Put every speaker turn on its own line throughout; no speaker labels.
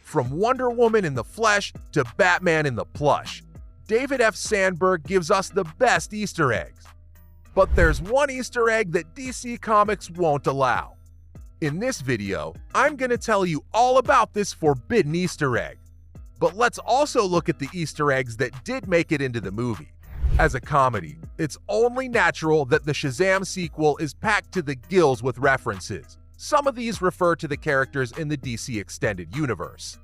From Wonder Woman in the flesh to Batman in the plush, David F. Sandberg gives us the best Easter eggs. But there's one Easter egg that DC Comics won't allow. In this video, I'm going to tell you all about this forbidden Easter egg. But let's also look at the Easter eggs that did make it into the movie. As a comedy, it's only natural that the Shazam sequel is packed to the gills with references. Some of these refer to the characters in the DC Extended Universe.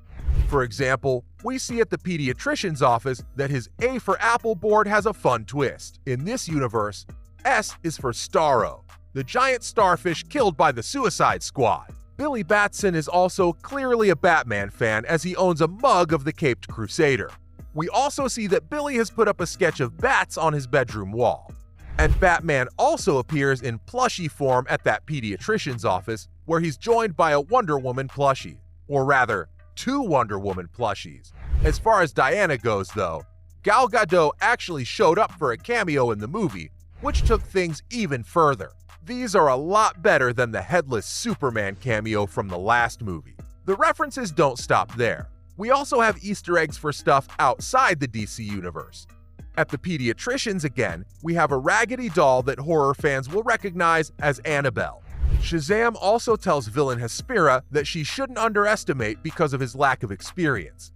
For example, we see at the pediatrician's office that his A for Apple board has a fun twist. In this universe, S is for Starro, the giant starfish killed by the Suicide Squad. Billy Batson is also clearly a Batman fan as he owns a mug of the Caped Crusader. We also see that Billy has put up a sketch of bats on his bedroom wall. And Batman also appears in plushie form at that pediatrician's office, where he's joined by a Wonder Woman plushie. Or rather, two Wonder Woman plushies. As far as Diana goes though, Gal Gadot actually showed up for a cameo in the movie, which took things even further. These are a lot better than the headless Superman cameo from the last movie. The references don't stop there. We also have Easter eggs for stuff outside the DC universe. At the pediatrician's again, we have a raggedy doll that horror fans will recognize as Annabelle. Shazam also tells villain Hespera that she shouldn't underestimate because of his lack of experience.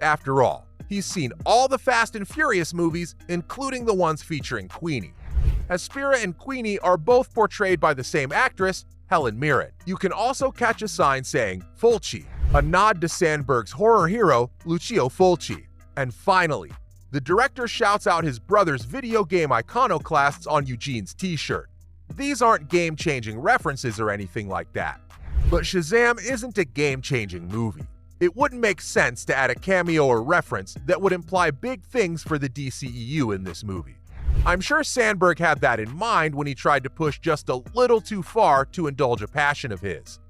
After all, he's seen all the Fast and Furious movies, including the ones featuring Queenie. Hespera and Queenie are both portrayed by the same actress, Helen Mirren. You can also catch a sign saying Fulci, a nod to Sandberg's horror hero, Lucio Fulci. And finally, the director shouts out his brother's video game iconoclasts on Eugene's t-shirt. These aren't game-changing references or anything like that. But Shazam isn't a game-changing movie. It wouldn't make sense to add a cameo or reference that would imply big things for the DCEU in this movie. I'm sure Sandberg had that in mind when he tried to push just a little too far to indulge a passion of his.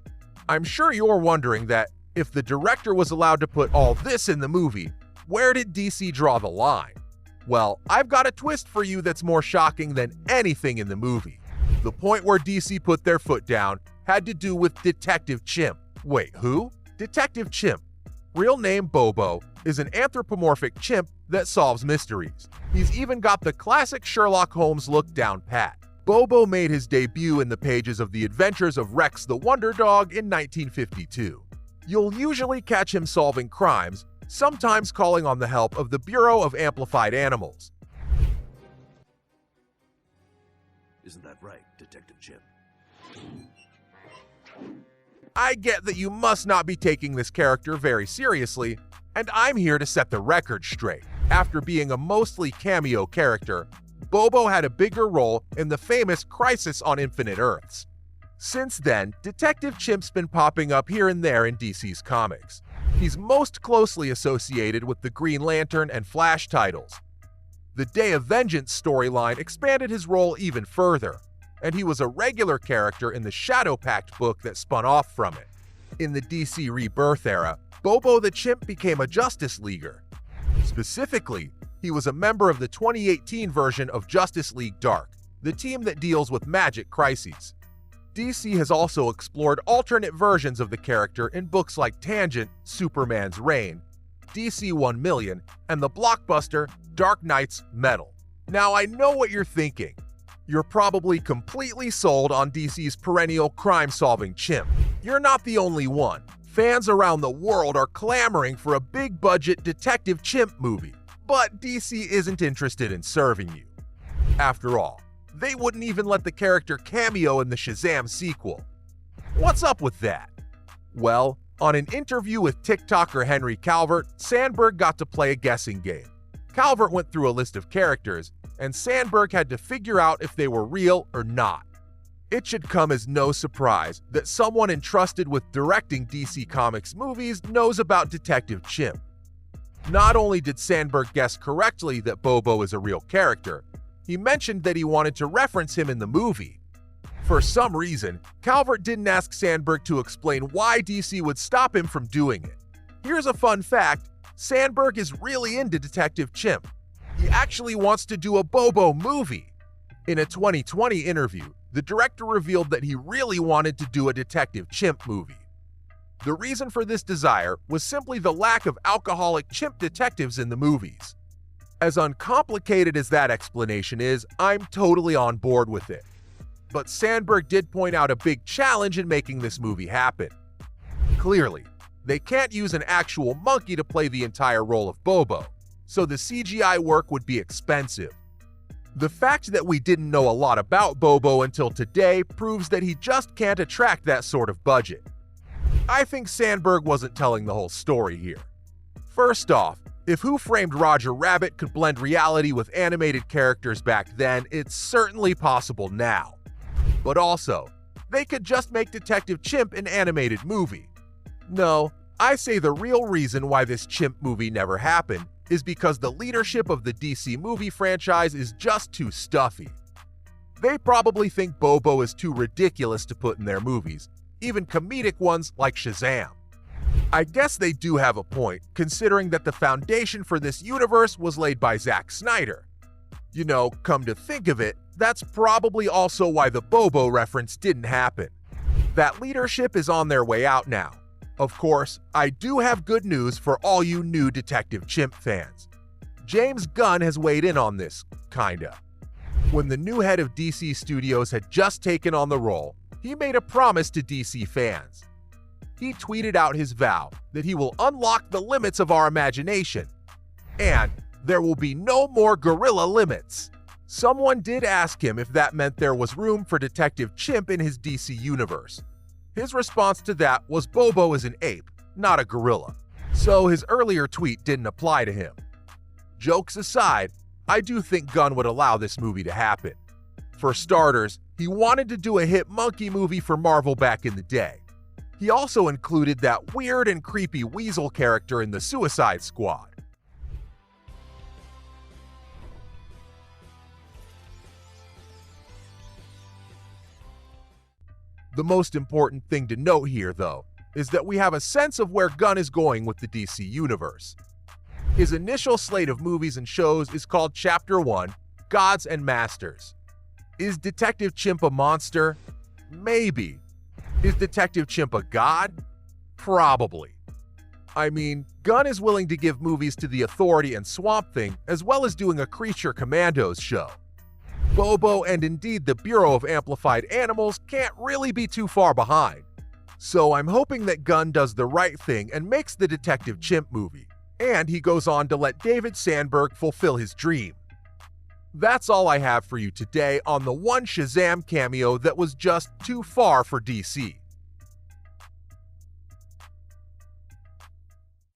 I'm sure you're wondering that if the director was allowed to put all this in the movie, where did DC draw the line? Well, I've got a twist for you that's more shocking than anything in the movie. The point where DC put their foot down had to do with Detective Chimp. Wait, who? Detective Chimp, real name Bobo, is an anthropomorphic chimp that solves mysteries. He's even got the classic Sherlock Holmes look down pat. Bobo made his debut in the pages of The Adventures of Rex the Wonder Dog in 1952. You'll usually catch him solving crimes, sometimes calling on the help of the Bureau of Amplified Animals.
Isn't that right, Detective Chimp?
I get that you must not be taking this character very seriously, and I'm here to set the record straight. After being a mostly cameo character, Bobo had a bigger role in the famous Crisis on Infinite Earths. Since then, Detective Chimp's been popping up here and there in DC's comics. He's most closely associated with the Green Lantern and Flash titles. The Day of Vengeance storyline expanded his role even further, and he was a regular character in the Shadow Pact book that spun off from it. In the DC Rebirth era, Bobo the Chimp became a Justice Leaguer. Specifically, he was a member of the 2018 version of Justice League Dark, the team that deals with magic crises. DC has also explored alternate versions of the character in books like Tangent, Superman's Reign, DC 1 Million, and the blockbuster Dark Knight's Metal. Now I know what you're thinking. You're probably completely sold on DC's perennial crime-solving chimp. You're not the only one. Fans around the world are clamoring for a big-budget Detective Chimp movie, but DC isn't interested in serving you. After all, they wouldn't even let the character cameo in the Shazam sequel. What's up with that? Well, on an interview with TikToker Henry Calvert, Sandberg got to play a guessing game. Calvert went through a list of characters, and Sandberg had to figure out if they were real or not. It should come as no surprise that someone entrusted with directing DC Comics movies knows about Detective Chimp. Not only did Sandberg guess correctly that Bobo is a real character, he mentioned that he wanted to reference him in the movie. For some reason, Calvert didn't ask Sandberg to explain why DC would stop him from doing it. Here's a fun fact: Sandberg is really into Detective Chimp. He actually wants to do a Bobo movie. In a 2020 interview, the director revealed that he really wanted to do a Detective Chimp movie. The reason for this desire was simply the lack of alcoholic chimp detectives in the movies. As uncomplicated as that explanation is, I'm totally on board with it. But Sandberg did point out a big challenge in making this movie happen. Clearly, they can't use an actual monkey to play the entire role of Bobo, so the CGI work would be expensive. The fact that we didn't know a lot about Bobo until today proves that he just can't attract that sort of budget. I think Sandberg wasn't telling the whole story here. First off, if Who Framed Roger Rabbit could blend reality with animated characters back then, it's certainly possible now. But also, they could just make Detective Chimp an animated movie. No, I say the real reason why this Chimp movie never happened is because the leadership of the DC movie franchise is just too stuffy. They probably think Bobo is too ridiculous to put in their movies, even comedic ones like Shazam. I guess they do have a point, considering that the foundation for this universe was laid by Zack Snyder. You know, come to think of it, that's probably also why the Bobo reference didn't happen. That leadership is on their way out now. Of course, I do have good news for all you new Detective Chimp fans. James Gunn has weighed in on this, kinda. When the new head of DC Studios had just taken on the role, he made a promise to DC fans. He tweeted out his vow that he will unlock the limits of our imagination, and there will be no more gorilla limits. Someone did ask him if that meant there was room for Detective Chimp in his DC universe. His response to that was Bobo is an ape, not a gorilla, so his earlier tweet didn't apply to him. Jokes aside, I do think Gunn would allow this movie to happen. For starters, he wanted to do a hit monkey movie for Marvel back in the day. He also included that weird and creepy weasel character in the Suicide Squad. The most important thing to note here, though, is that we have a sense of where Gunn is going with the DC Universe. His initial slate of movies and shows is called Chapter 1, Gods and Masters. Is Detective Chimp a monster? Maybe. Is Detective Chimp a god? Probably. I mean, Gunn is willing to give movies to The Authority and Swamp Thing, as well as doing a Creature Commandos show. Bobo and indeed the Bureau of Amplified Animals can't really be too far behind. So I'm hoping that Gunn does the right thing and makes the Detective Chimp movie, and he goes on to let David Sandberg fulfill his dream. That's all I have for you today on the one Shazam cameo that was just too far for DC.